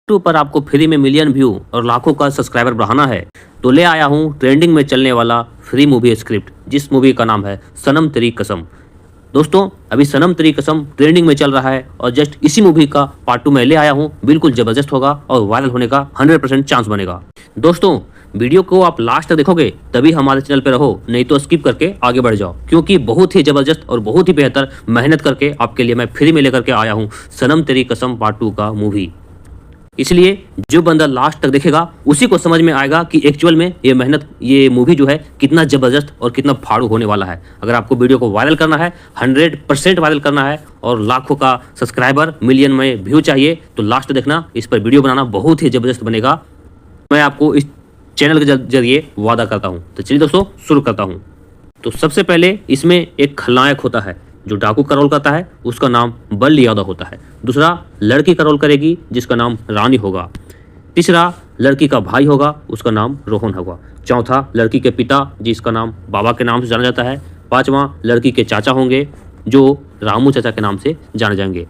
YouTube पर आपको free में मिलियन व्यू और लाखों का सब्सक्राइबर बढ़ाना है तो ले आया हूँ ट्रेंडिंग में चलने वाला फ्री मूवी स्क्रिप्ट, जिस मूवी का नाम है सनम तेरी कसम। दोस्तों, अभी सनम तेरी कसम ट्रेंडिंग में चल रहा है और जस्ट इसी मूवी का पार्ट 2 में ले आया हूँ। बिल्कुल जबरदस्त होगा और वायरल होने का 100% चांस बनेगा। दोस्तों, वीडियो को आप लास्ट तक देखोगे तभी हमारे चैनल पे रहो, नहीं तो स्किप करके आगे बढ़ जाओ, क्योंकि बहुत ही जबरदस्त और बहुत ही बेहतर मेहनत करके आपके लिए मैं फ्री में लेकर के आया हूँ सनम तेरी कसम पार्ट 2 का मूवी। इसलिए जो बंदा लास्ट तक देखेगा उसी को समझ में आएगा कि एक्चुअल में ये मूवी जो है कितना जबरदस्त और कितना फाड़ू होने वाला है। अगर आपको वीडियो को वायरल करना है, 100% वायरल करना है और लाखों का सब्सक्राइबर, मिलियन में व्यू चाहिए तो लास्ट देखना। इस पर वीडियो बनाना बहुत ही जबरदस्त बनेगा, मैं आपको इस चैनल के जरिए वादा करता हूँ। तो चलिए दोस्तों, शुरू करता हूँ। तो सबसे पहले इसमें एक खलनायक होता है जो डाकू का रोल करता है, उसका नाम बल्ली यादव होता है। दूसरा लड़की का रोल करेगी जिसका नाम रानी होगा। तीसरा लड़की का भाई होगा, उसका नाम रोहन होगा। चौथा लड़की के पिता जिसका नाम बाबा के नाम से जाना जाता है। पांचवा लड़की के चाचा होंगे जो रामू चाचा के नाम से जाने जाएंगे।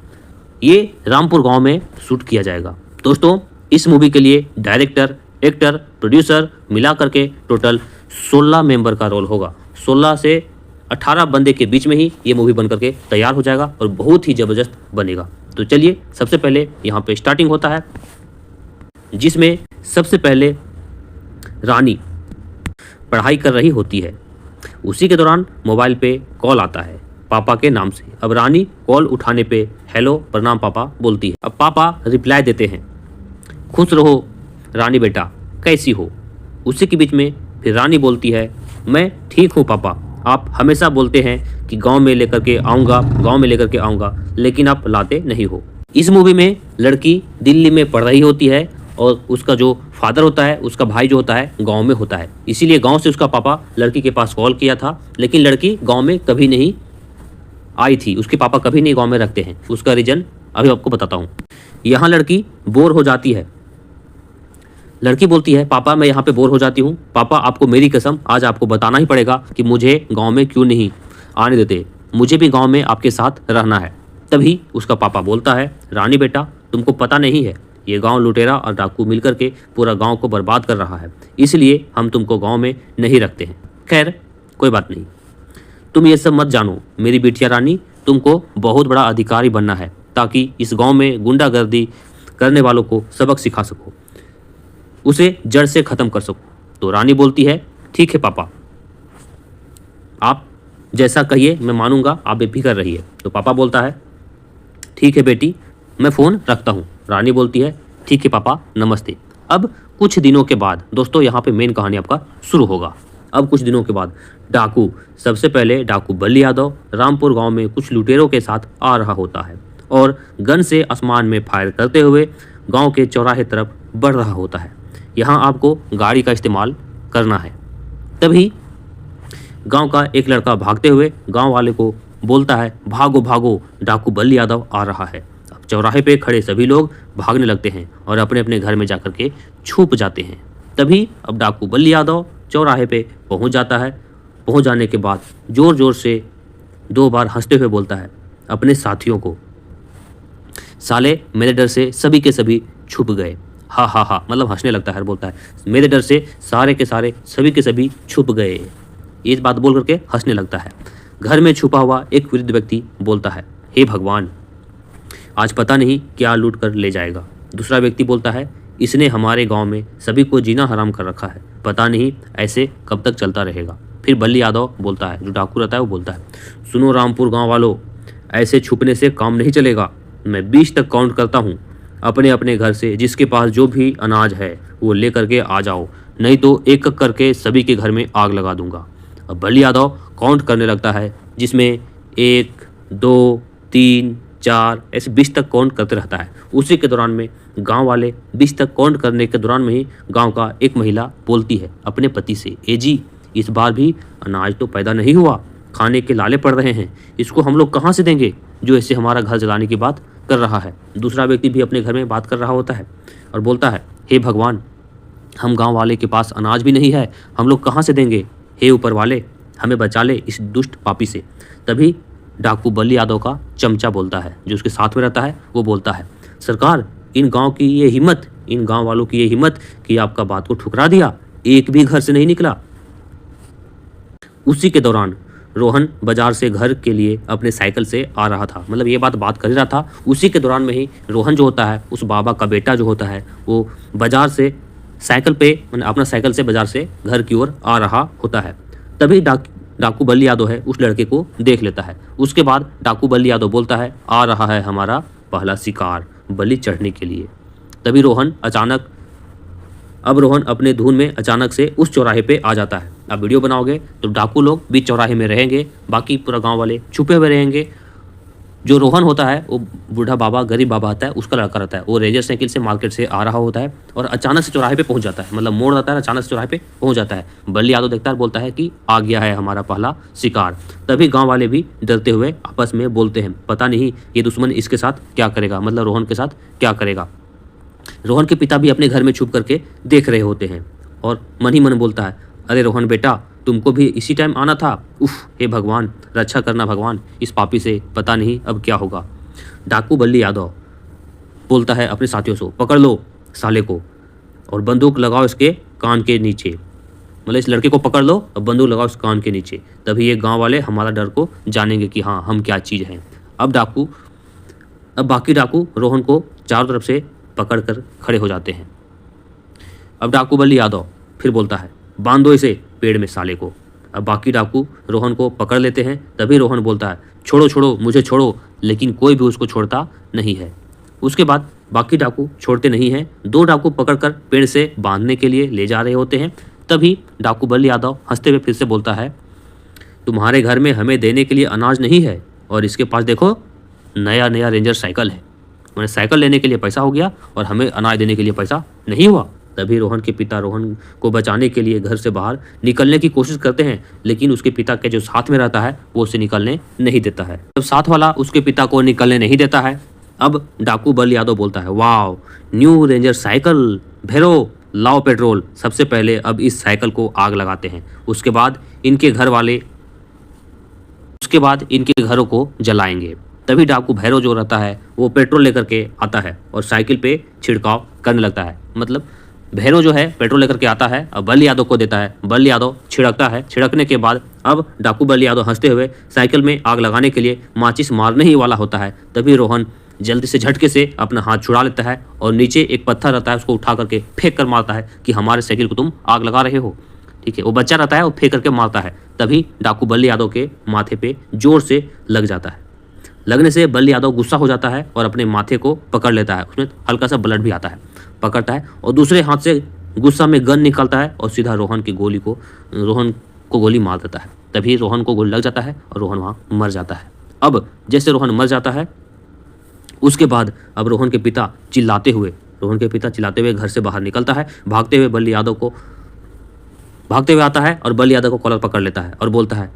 ये रामपुर गांव में शूट किया जाएगा। दोस्तों, इस मूवी के लिए डायरेक्टर, एक्टर, प्रोड्यूसर मिला करके टोटल 16 मेंबर का रोल होगा। 16 से 18 बंदे के बीच में ही ये मूवी बन करके तैयार हो जाएगा और बहुत ही ज़बरदस्त बनेगा। तो चलिए, सबसे पहले यहाँ पे स्टार्टिंग होता है जिसमें सबसे पहले रानी पढ़ाई कर रही होती है। उसी के दौरान मोबाइल पे कॉल आता है पापा के नाम से। अब रानी कॉल उठाने पे हेलो प्रणाम पापा बोलती है। अब पापा रिप्लाई देते हैं, खुश रहो रानी बेटा, कैसी हो। उसी के बीच में फिर रानी बोलती है, मैं ठीक हूँ पापा, आप हमेशा बोलते हैं कि गांव में लेकर के आऊँगा, लेकिन आप लाते नहीं हो। इस मूवी में लड़की दिल्ली में पढ़ रही होती है और उसका जो फादर होता है, उसका भाई जो होता है गांव में होता है। इसीलिए गांव से उसका पापा लड़की के पास कॉल किया था, लेकिन लड़की गांव में कभी नहीं आई थी। उसके पापा कभी नहीं गाँव में रखते हैं। उसका रीज़न अभी आपको बताता हूँ। यहाँ लड़की बोर हो जाती है। लड़की बोलती है, पापा मैं यहाँ पे बोर हो जाती हूँ, पापा आपको मेरी कसम आज आपको बताना ही पड़ेगा कि मुझे गांव में क्यों नहीं आने देते, मुझे भी गांव में आपके साथ रहना है। तभी उसका पापा बोलता है, रानी बेटा तुमको पता नहीं है, ये गांव लुटेरा और डाकू मिलकर के पूरा गांव को बर्बाद कर रहा है, इसलिए हम तुमको गाँव में नहीं रखते हैं। खैर कोई बात नहीं, तुम ये सब मत जानो मेरी बिटिया रानी, तुमको बहुत बड़ा अधिकारी बनना है ताकि इस गाँव में गुंडागर्दी करने वालों को सबक सिखा सको, उसे जड़ से खत्म कर सको। तो रानी बोलती है, ठीक है पापा, आप जैसा कहिए मैं मानूंगा, आप बेफिक्र रहिए। तो पापा बोलता है, ठीक है बेटी, मैं फ़ोन रखता हूँ। रानी बोलती है, ठीक है पापा, नमस्ते। अब कुछ दिनों के बाद दोस्तों, यहाँ पे मेन कहानी आपका शुरू होगा। अब कुछ दिनों के बाद सबसे पहले डाकू बल्ली यादव रामपुर गाँव में कुछ लुटेरों के साथ आ रहा होता है और गन से आसमान में फायर करते हुए गाँव के चौराहे तरफ बढ़ रहा होता है। यहाँ आपको गाड़ी का इस्तेमाल करना है। तभी गांव का एक लड़का भागते हुए गांव वाले को बोलता है, भागो भागो, डाकू बल्ली यादव आ रहा है। अब चौराहे पे खड़े सभी लोग भागने लगते हैं और अपने अपने घर में जाकर के छुप जाते हैं। तभी अब डाकू बल्ली यादव चौराहे पे पहुंच जाता है। पहुंच जाने के बाद ज़ोर ज़ोर से 2 बार हंसते हुए बोलता है अपने साथियों को, साले मेरे डर से सभी के सभी छुप गए। हा हा हा, मतलब हंसने लगता है, बोलता है मेरे डर से सारे के सारे सभी के सभी छुप गए। ये बात बोल करके हंसने लगता है। घर में छुपा हुआ एक वृद्ध व्यक्ति बोलता है, हे भगवान, आज पता नहीं क्या लूट कर ले जाएगा। दूसरा व्यक्ति बोलता है, इसने हमारे गांव में सभी को जीना हराम कर रखा है, पता नहीं ऐसे कब तक चलता रहेगा। फिर बल्ली यादव बोलता है, जो डाकू रहता है, वो बोलता है, सुनो रामपुर गाँव वालों, ऐसे छुपने से काम नहीं चलेगा। मैं 20 तक काउंट करता हूँ, अपने अपने घर से जिसके पास जो भी अनाज है वो ले करके आ जाओ, नहीं तो एक एक करके सभी के घर में आग लगा दूंगा। अब बल्ली यादव काउंट करने लगता है, जिसमें 1, 2, 3, 4 ऐसे 20 तक काउंट करते रहता है। उसी के दौरान में गांव वाले 20 तक काउंट करने के दौरान में ही गांव का एक महिला बोलती है अपने पति से, ए जी, इस बार भी अनाज तो पैदा नहीं हुआ, खाने के लाले पड़ रहे हैं, इसको हम लोग कहाँ से देंगे जो इससे हमारा घर जलाने की बात कर रहा है। दूसरा व्यक्ति भी अपने घर में बात कर रहा होता है और बोलता है, हे भगवान, हम गांव वाले के पास अनाज भी नहीं है, हम लोग कहाँ से देंगे, हे ऊपर वाले हमें बचा ले इस दुष्ट पापी से। तभी डाकू बल्ली यादव का चमचा बोलता है, जो उसके साथ में रहता है, वो बोलता है, सरकार इन गांव वालों की ये हिम्मत कि आपका बात को ठुकरा दिया, एक भी घर से नहीं निकला। उसी के दौरान रोहन बाजार से घर के लिए अपने साइकिल से आ रहा था, मतलब ये बात कर रहा था। उसी के दौरान में ही रोहन जो होता है, उस बाबा का बेटा जो होता है, वो बाजार से साइकिल पे अपना साइकिल से बाजार से घर की ओर आ रहा होता है। तभी डाकू बल्ली यादव है उस लड़के को देख लेता है। उसके बाद डाकू बल्ली यादव बोलता है, आ रहा है हमारा पहला शिकार बलि चढ़ने के लिए। तभी रोहन अपने धुन में अचानक से उस चौराहे पे आ जाता है। अब वीडियो बनाओगे तो डाकू लोग बीच चौराहे में रहेंगे, बाकी पूरा गांव वाले छुपे हुए रहेंगे। जो रोहन होता है वो बूढ़ा बाबा, गरीब बाबा आता है, उसका लड़का रहता है। वो रेंजर साइकिल से मार्केट से आ रहा होता है और अचानक से चौराहे पे पहुंच जाता है, मतलब मोड़ जाता है, अचानक से चौराहे पे पहुंच जाता है। बल्ली यादव देखता है, बोलता है कि आ गया है हमारा पहला शिकार। तभी गाँव वाले भी डरते हुए आपस में बोलते हैं, पता नहीं ये दुश्मन इसके साथ क्या करेगा, मतलब रोहन के साथ क्या करेगा। रोहन के पिता भी अपने घर में छुप करके देख रहे होते हैं और मन ही मन बोलता है, अरे रोहन बेटा, तुमको भी इसी टाइम आना था। उफ, हे भगवान, रक्षा करना भगवान, इस पापी से पता नहीं अब क्या होगा। डाकू बल्ली यादव बोलता है अपने साथियों से, पकड़ लो साले को और बंदूक लगाओ इसके कान के नीचे, मतलब इस लड़के को पकड़ लो और बंदूक लगाओ इस कान के नीचे। तभी ये गांव वाले हमारा डर को जानेंगे कि हाँ, हम क्या चीज़ हैं। अब बाकी डाकू रोहन को चारों तरफ से पकड़ कर खड़े हो जाते हैं। अब डाकू बल्ली यादव फिर बोलता है, बांध दो इसे पेड़ में साले को। अब बाकी डाकू रोहन को पकड़ लेते हैं। तभी रोहन बोलता है, छोड़ो छोड़ो मुझे छोड़ो, लेकिन कोई भी उसको छोड़ता नहीं है। उसके बाद बाकी डाकू छोड़ते नहीं हैं। 2 डाकू पकड़कर पेड़ से बांधने के लिए ले जा रहे होते हैं। तभी डाकू बल्ली यादव हंसते हुए फिर से बोलता है, तुम्हारे घर में हमें देने के लिए अनाज नहीं है और इसके पास देखो नया रेंजर साइकिल है, मैंने साइकिल लेने के लिए पैसा हो गया और हमें अनाज देने के लिए पैसा नहीं हुआ। तभी रोहन के पिता रोहन को बचाने के लिए घर से बाहर निकलने की कोशिश करते हैं, लेकिन उसके पिता के जो साथ में रहता है वो उसे निकलने नहीं देता है। जब साथ वाला उसके पिता को निकलने नहीं देता है, अब डाकू बल्ली यादव बोलता है, वाह, न्यू रेंजर साइकिल, भैरो लाओ पेट्रोल। सबसे पहले अब इस साइकिल को आग लगाते हैं, उसके बाद इनके घरों को जलाएंगे। तभी डाकू भैरव जो रहता है वो पेट्रोल लेकर के आता है और साइकिल पे छिड़काव करने लगता है। मतलब भैरव जो है पेट्रोल लेकर के आता है और बल्ली यादव को देता है। बल्ली यादव छिड़कता है। छिड़कने के बाद अब डाकू बल्ली यादव हंसते हुए साइकिल में आग लगाने के लिए माचिस मारने ही वाला होता है। तभी रोहन जल्दी से झटके से अपना हाथ छुड़ा लेता है और नीचे एक पत्थर रहता है, उसको उठा करके फेंक कर मारता है कि हमारे साइकिल को तुम आग लगा रहे हो। ठीक है, वो बच्चा रहता है, वो फेंक करके मारता है। तभी डाकू बल्ली यादव के माथे पे जोर से लग जाता है। लगने से बल्ली यादव गुस्सा हो जाता है और अपने माथे को पकड़ लेता है, उसमें हल्का सा ब्लड भी आता है, पकड़ता है और दूसरे हाथ से गुस्सा में गन निकालता है और सीधा रोहन को गोली मार देता है। तभी रोहन को गोली लग जाता है और रोहन वहाँ मर जाता है। अब जैसे रोहन मर जाता है, उसके बाद अब रोहन के पिता चिल्लाते हुए घर से बाहर निकलता है। भागते हुए आता है और बल्ली यादव को कॉलर पकड़ लेता है और बोलता है,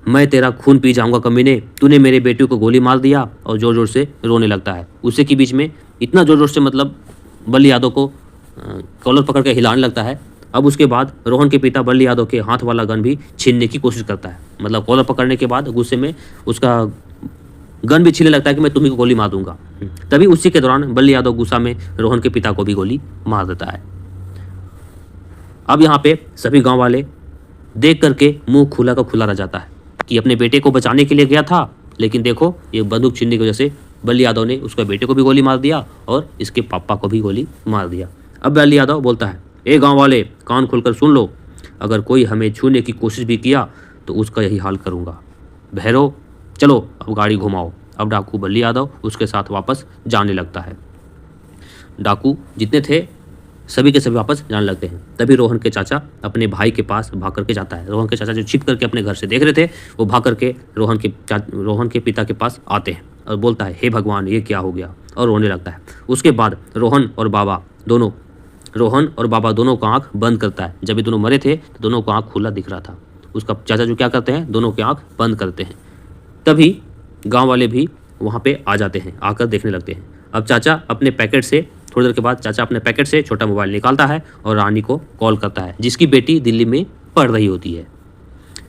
मैं तेरा खून पी जाऊंगा कमीने, तूने मेरे बेटे को गोली मार दिया, और जोर जोर से रोने लगता है। उसी के बीच में इतना जोर जोर से मतलब बल्ली यादव को कॉलर पकड़ के हिलाने लगता है। अब उसके बाद रोहन के पिता बल्ली यादव के हाथ वाला गन भी छीनने की कोशिश करता है, मतलब कॉलर पकड़ने के बाद गुस्से में उसका गन भी छीनने लगता है कि मैं तुम्ही को गोली मार दूंगा। तभी उसी के दौरान बल्ली यादव गुस्सा में रोहन के पिता को भी गोली मार देता है। अब यहाँ पे सभी गाँव वाले देख करके मुँह खुला का खुला रह जाता है कि अपने बेटे को बचाने के लिए गया था, लेकिन देखो ये बंदूक छीनने की वजह से बल्ली यादव ने उसके बेटे को भी गोली मार दिया और इसके पापा को भी गोली मार दिया। अब बल्ली यादव बोलता है, ए गांव वाले कान खोलकर सुन लो, अगर कोई हमें छूने की कोशिश भी किया तो उसका यही हाल करूंगा। भैरव चलो अब गाड़ी घुमाओ। अब डाकू बल्ली यादव उसके साथ वापस जाने लगता है। डाकू जितने थे सभी के सभी वापस जाने लगते हैं। तभी रोहन के चाचा अपने भाई के पास भाग करके जाता है। रोहन के चाचा जो छिप करके अपने घर से देख रहे थे, वो भाग करके रोहन के पिता के पास आते हैं और बोलता है, हे भगवान ये क्या हो गया, और रोने लगता है। उसके बाद रोहन और बाबा दोनों का आँख बंद करता है। जब ये दोनों मरे थे तो दोनों का आँख खुला दिख रहा था। उसका चाचा जो क्या करते हैं, दोनों की आँख बंद करते हैं। तभी गाँव वाले भी वहाँ पे आ जाते हैं, आकर देखने लगते हैं। अब चाचा अपने पैकेट से थोड़ी देर के बाद छोटा मोबाइल निकालता है और रानी को कॉल करता है, जिसकी बेटी दिल्ली में पढ़ रही होती है।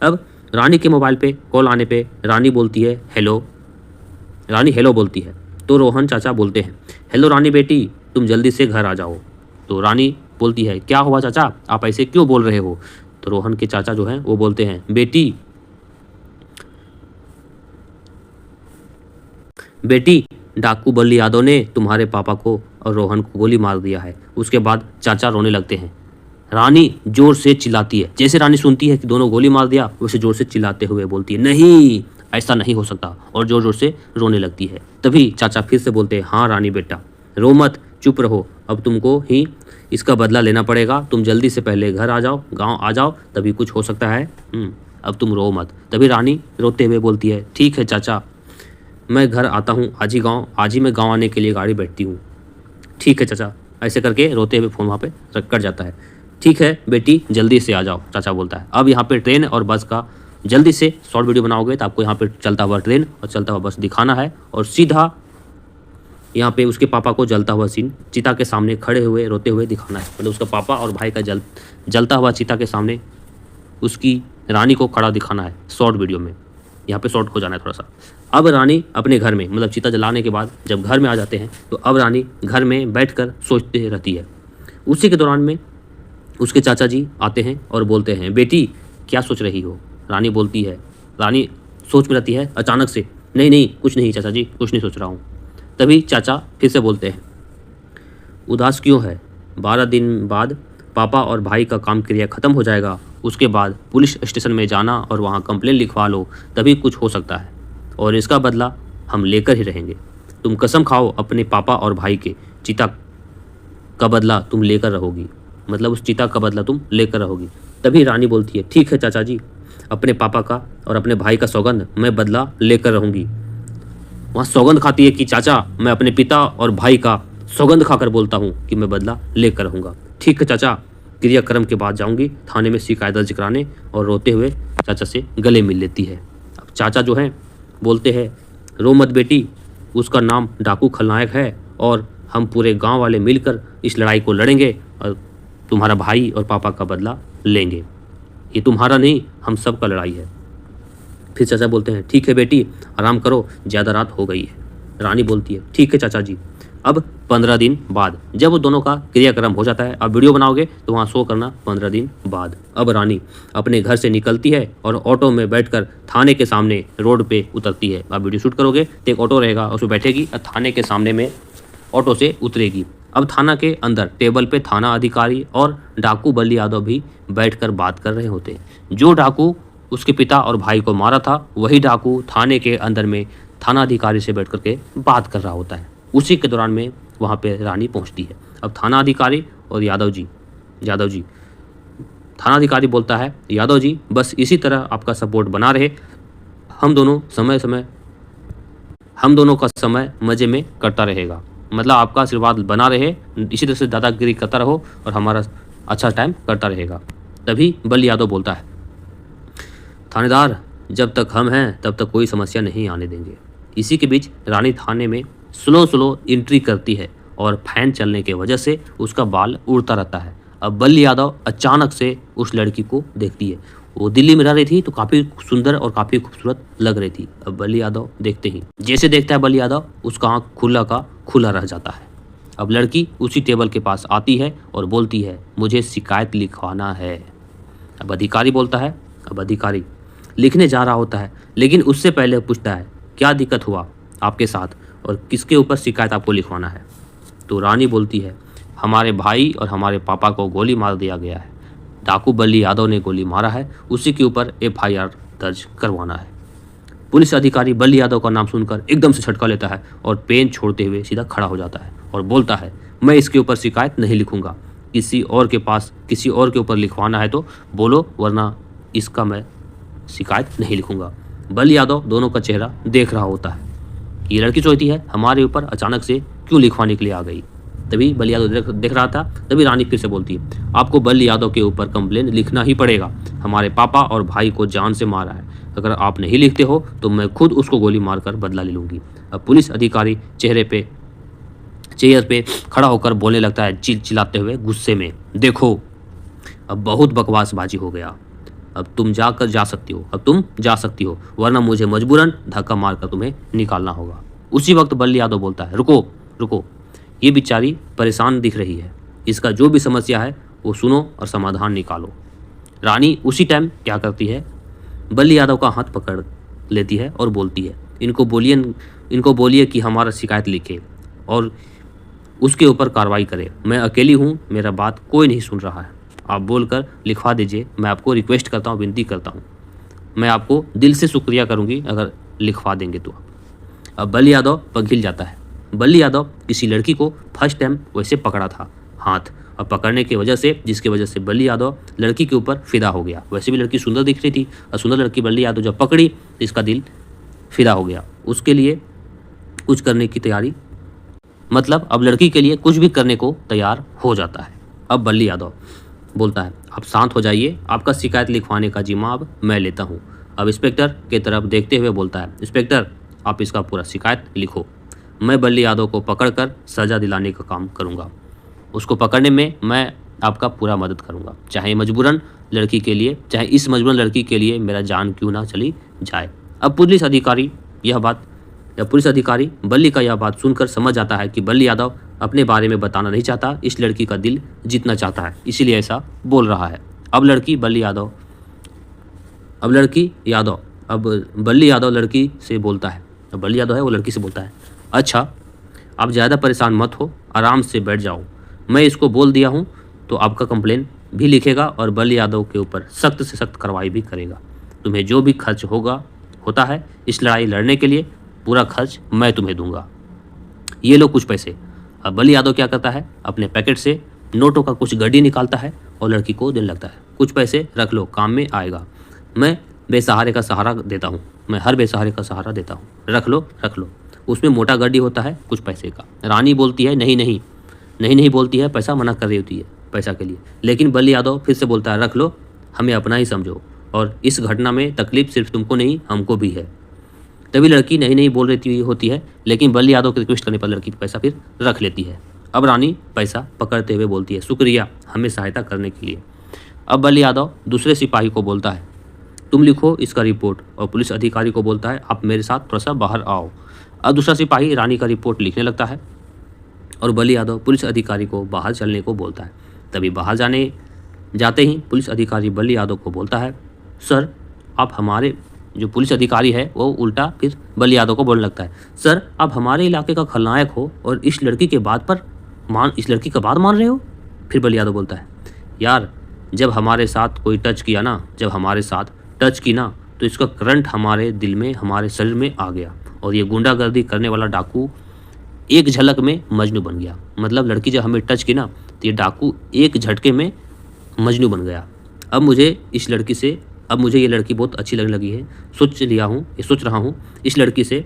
अब रानी के मोबाइल पे कॉल आने पे रानी बोलती है हेलो बोलती है, तो रोहन चाचा बोलते हैं, हेलो रानी बेटी, तुम जल्दी से घर आ जाओ। तो रानी बोलती है, क्या हुआ चाचा, आप ऐसे क्यों बोल रहे हो? तो रोहन के चाचा जो हैं वो बोलते हैं, बेटी डाकू बल्ली यादव ने तुम्हारे पापा को और रोहन को गोली मार दिया है। उसके बाद चाचा रोने लगते हैं। रानी जोर से चिल्लाती है। जैसे रानी सुनती है कि दोनों गोली मार दिया, वैसे जोर से चिल्लाते हुए बोलती है, नहीं ऐसा नहीं हो सकता, और जोर जोर से रोने लगती है। तभी चाचा फिर से बोलते हैं, हाँ रानी बेटा रो मत, चुप रहो, अब तुमको ही इसका बदला लेना पड़ेगा। तुम जल्दी से पहले घर आ जाओ, गाँव आ जाओ, तभी कुछ हो सकता है। अब तुम रो मत। तभी रानी रोते हुए बोलती है, ठीक है चाचा, मैं घर आता हूँ, आज ही मैं गाँव आने के लिए गाड़ी बैठती हूँ। ठीक है चाचा, ऐसे करके रोते हुए फ़ोन वहाँ पे रख कर जाता है। ठीक है बेटी, जल्दी से आ जाओ, चाचा बोलता है। अब यहाँ पे ट्रेन और बस का जल्दी से शॉर्ट वीडियो बनाओगे तो आपको यहाँ पे चलता हुआ ट्रेन और चलता हुआ बस दिखाना है, और सीधा यहाँ पे उसके पापा को जलता हुआ सीन चिता के सामने खड़े हुए रोते हुए दिखाना है। मतलब उसका पापा और भाई का जलता हुआ चिता के सामने उसकी रानी को खड़ा दिखाना है शॉर्ट वीडियो में। यहाँ पे शॉर्ट हो जाना है थोड़ा सा। अब रानी अपने घर में, मतलब चिता जलाने के बाद जब घर में आ जाते हैं, तो अब रानी घर में बैठकर सोचते रहती है। उसी के दौरान में उसके चाचा जी आते हैं और बोलते हैं, बेटी क्या सोच रही हो? रानी बोलती है, रानी सोच में रहती है अचानक से, नहीं नहीं कुछ नहीं चाचा जी, कुछ नहीं सोच रहा हूँ। तभी चाचा फिर से बोलते हैं, उदास क्यों है? 12 दिन बाद पापा और भाई का काम क्रिया ख़त्म हो जाएगा, उसके बाद पुलिस स्टेशन में जाना और वहाँ कंप्लेन लिखवा लो, तभी कुछ हो सकता है, और इसका बदला हम लेकर ही रहेंगे। तुम कसम खाओ अपने पापा और भाई के, चिता का बदला तुम लेकर रहोगी, मतलब उस चिता का बदला तुम लेकर रहोगी। तभी रानी बोलती है, ठीक है चाचा जी, अपने पापा का और अपने भाई का सौगंध मैं बदला लेकर रहूँगी। वहाँ सौगंध खाती है कि चाचा मैं अपने पिता और भाई का सौगंध खाकर बोलता हूँ कि मैं बदला लेकर रहूँगा। ठीक है चाचा, क्रियाक्रम के बाद जाऊँगी थाने में शिकायत दर्ज कराने, और रोते हुए चाचा से गले मिल लेती है। अब चाचा जो हैं बोलते हैं, रो मत बेटी, उसका नाम डाकू खलनायक है, और हम पूरे गांव वाले मिलकर इस लड़ाई को लड़ेंगे और तुम्हारा भाई और पापा का बदला लेंगे। ये तुम्हारा नहीं, हम सब का लड़ाई है। फिर चाचा बोलते हैं, ठीक है बेटी, आराम करो, ज़्यादा रात हो गई है। रानी बोलती है, ठीक है चाचा जी। अब 15 दिन बाद जब वो दोनों का क्रियाक्रम हो जाता है, अब वीडियो बनाओगे तो वहाँ शो करना 15 दिन बाद। अब रानी अपने घर से निकलती है और ऑटो में बैठकर थाने के सामने रोड पे उतरती है। अब वीडियो शूट करोगे तो एक ऑटो रहेगा, उसमें बैठेगी और थाने के सामने में ऑटो से उतरेगी। अब थाना के अंदर टेबल पे थाना अधिकारी और डाकू बल्ली यादव भी बैठकर बात कर रहे होते हैं। जो डाकू उसके पिता और भाई को मारा था, वही डाकू थाने के अंदर में थाना अधिकारी से बैठ करके बात कर रहा होता है। उसी के दौरान में वहाँ पे रानी पहुँचती है। अब थाना अधिकारी और यादव जी थाना अधिकारी बोलता है, यादव जी बस इसी तरह आपका सपोर्ट बना रहे, हम दोनों का समय मज़े में कटता रहेगा। मतलब आपका आशीर्वाद बना रहे, इसी तरह से दादागिरी करता रहो और हमारा अच्छा टाइम करता रहेगा। तभी बल्ली यादव बोलता है, थानेदार जब तक हम हैं तब तक कोई समस्या नहीं आने देंगे। इसी के बीच रानी थाने में स्लो एंट्री करती है और फैन चलने की वजह से उसका बाल उड़ता रहता है। अब बल्ली यादव अचानक से उस लड़की को देखती है। वो दिल्ली में रह रही थी तो काफ़ी सुंदर और काफ़ी खूबसूरत लग रही थी। अब बल्ली यादव देखते ही जैसे देखता है बल्ली यादव, उसका आँख खुला का खुला रह जाता है। अब लड़की उसी टेबल के पास आती है और बोलती है, मुझे शिकायत लिखवाना है। अब अधिकारी लिखने जा रहा होता है, लेकिन उससे पहले पूछता है, क्या दिक्कत हुआ आपके साथ और किसके ऊपर शिकायत आपको लिखवाना है? तो रानी बोलती है, हमारे भाई और हमारे पापा को गोली मार दिया गया है, डाकू बल्ली यादव ने गोली मारा है, उसी के ऊपर FIR दर्ज करवाना है। पुलिस अधिकारी बल्ली यादव का नाम सुनकर एकदम से झटका लेता है और पेन छोड़ते हुए सीधा खड़ा हो जाता है और बोलता है, मैं इसके ऊपर शिकायत नहीं लिखूंगा, किसी और के ऊपर लिखवाना है तो बोलो, वरना इसका मैं शिकायत नहीं लिखूंगा। बल्ली यादव दोनों का चेहरा देख रहा होता है। ये लड़की सोचती है, हमारे ऊपर अचानक से क्यों लिखवाने के लिए आ गई। तभी बल्ली यादव देख रहा था। तभी रानी फिर से बोलती है, आपको बल्ली यादव के ऊपर कंप्लेन लिखना ही पड़ेगा, हमारे पापा और भाई को जान से मारा है, अगर आप नहीं लिखते हो तो मैं खुद उसको गोली मारकर बदला ले लूँगी। अब पुलिस अधिकारी चेयर पे खड़ा होकर बोलने लगता है, चिल्लाते हुए गुस्से में, देखो अब बहुत बकवासबाजी हो गया, अब तुम जा सकती हो, वरना मुझे मजबूरन धक्का मारकर तुम्हें निकालना होगा। उसी वक्त बल्ली यादव बोलता है, रुको, ये बेचारी परेशान दिख रही है, इसका जो भी समस्या है वो सुनो और समाधान निकालो। रानी उसी टाइम क्या करती है, बल्ली यादव का हाथ पकड़ लेती है और बोलती है, इनको बोलिए कि हमारा शिकायत लिखे और उसके ऊपर कार्रवाई करे। मैं अकेली हूँ, मेरा बात कोई नहीं सुन रहा है, आप बोलकर लिखवा दीजिए। मैं आपको रिक्वेस्ट करता हूँ, विनती करता हूँ, मैं आपको दिल से शुक्रिया करूँगी अगर लिखवा देंगे तो। अब बल्ली यादव पिघल जाता है। बल्ली यादव किसी लड़की को फर्स्ट टाइम वैसे पकड़ा था हाथ, और पकड़ने की वजह से, जिसकी वजह से बल्ली यादव लड़की के ऊपर फिदा हो गया। वैसे भी लड़की सुंदर दिख रही थी और सुंदर लड़की बल्ली यादव जब पकड़ी तो इसका दिल फिदा हो गया। उसके लिए कुछ करने की तैयारी, मतलब अब लड़की के लिए कुछ भी करने को तैयार हो जाता है। अब बल्ली यादव बोलता है, आप शांत हो जाइए, आपका शिकायत लिखवाने का जिम्मा अब मैं लेता हूँ। अब इंस्पेक्टर के तरफ देखते हुए बोलता है, इंस्पेक्टर आप इसका पूरा शिकायत लिखो, मैं बल्ली यादव को पकड़कर सज़ा दिलाने का काम करूँगा। उसको पकड़ने में मैं आपका पूरा मदद करूँगा, चाहे मजबूरन लड़की के लिए, चाहे इस मजबूरन लड़की के लिए मेरा जान क्यों ना चली जाए। अब पुलिस अधिकारी बल्ली का यह बात सुनकर समझ आता है कि बल्ली यादव अपने बारे में बताना नहीं चाहता, इस लड़की का दिल जीतना चाहता है, इसीलिए ऐसा बोल रहा है। अब बल्ली यादव लड़की से बोलता है, बल्ली यादव है वो लड़की से बोलता है, अच्छा आप ज़्यादा परेशान मत हो, आराम से बैठ जाओ, मैं इसको बोल दिया हूँ तो आपका कंप्लेन भी लिखेगा और बल्ली यादव के ऊपर सख्त से सख्त कार्रवाई भी करेगा। तुम्हें जो भी खर्च होता है इस लड़ाई लड़ने के लिए, पूरा खर्च मैं तुम्हें दूंगा, ये लो कुछ पैसे। अब बल्ली यादव क्या करता है, अपने पैकेट से नोटों का कुछ गड्डी निकालता है और लड़की को देने लगता है, कुछ पैसे रख लो, काम में आएगा, मैं बेसहारे का सहारा देता हूँ, मैं हर बेसहारे का सहारा देता हूँ, रख लो। उसमें मोटा गड्डी होता है कुछ पैसे का। रानी बोलती है नहीं बोलती है, पैसा मना कर रही होती है पैसा के लिए, लेकिन बल्ली यादव फिर से बोलता है, रख लो, हमें अपना ही समझो और इस घटना में तकलीफ सिर्फ तुमको नहीं हमको भी है। तभी लड़की नहीं बोल रही होती है, लेकिन बल्ली यादव की रिक्वेस्ट करने पर लड़की पैसा फिर रख लेती है। अब रानी पैसा पकड़ते हुए बोलती है, शुक्रिया हमें सहायता करने के लिए। अब बल्ली यादव दूसरे सिपाही को बोलता है, तुम लिखो इसका रिपोर्ट, और पुलिस अधिकारी को बोलता है, आप मेरे साथ थोड़ा सा बाहर आओ। अब दूसरा सिपाही रानी का रिपोर्ट लिखने लगता है और बल्ली यादव पुलिस अधिकारी को बाहर चलने को बोलता है। तभी बाहर जाते ही पुलिस अधिकारी बल्ली यादव को बोलता है, सर आप हमारे, जो पुलिस अधिकारी है वो उल्टा फिर बल्ली यादव को बोलने लगता है, सर आप हमारे इलाके का खलनायक हो और इस लड़की का बात मान रहे हो। फिर बल्ली यादव बोलता है, यार जब हमारे साथ कोई टच की ना तो इसका करंट हमारे दिल में, हमारे शरीर में आ गया और ये गुंडागर्दी करने वाला डाकू एक झलक में मजनू बन गया। मतलब लड़की जब हमें टच की ना तो ये डाकू एक झटके में मजनू बन गया। अब मुझे ये लड़की बहुत अच्छी लगने लगी है, सोच रहा हूँ इस लड़की से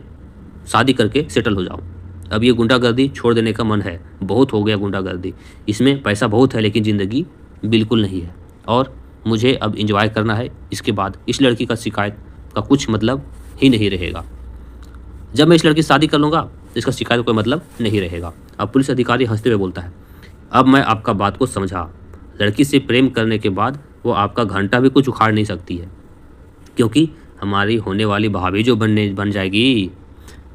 शादी करके सेटल हो जाऊँ। अब ये गुंडागर्दी छोड़ देने का मन है, बहुत हो गया गुंडागर्दी, इसमें पैसा बहुत है लेकिन ज़िंदगी बिल्कुल नहीं है और मुझे अब एंजॉय करना है। इसके बाद इस लड़की का शिकायत का कुछ मतलब ही नहीं रहेगा। जब मैं इस लड़की से शादी कर लूँगा तो इसका शिकायत कोई मतलब नहीं रहेगा। अब पुलिस अधिकारी हंसते हुए बोलता है, अब मैं आपका बात को समझा, लड़की से प्रेम करने के बाद वो आपका घंटा भी कुछ उखाड़ नहीं सकती है, क्योंकि हमारी होने वाली भाभी जो बन जाएगी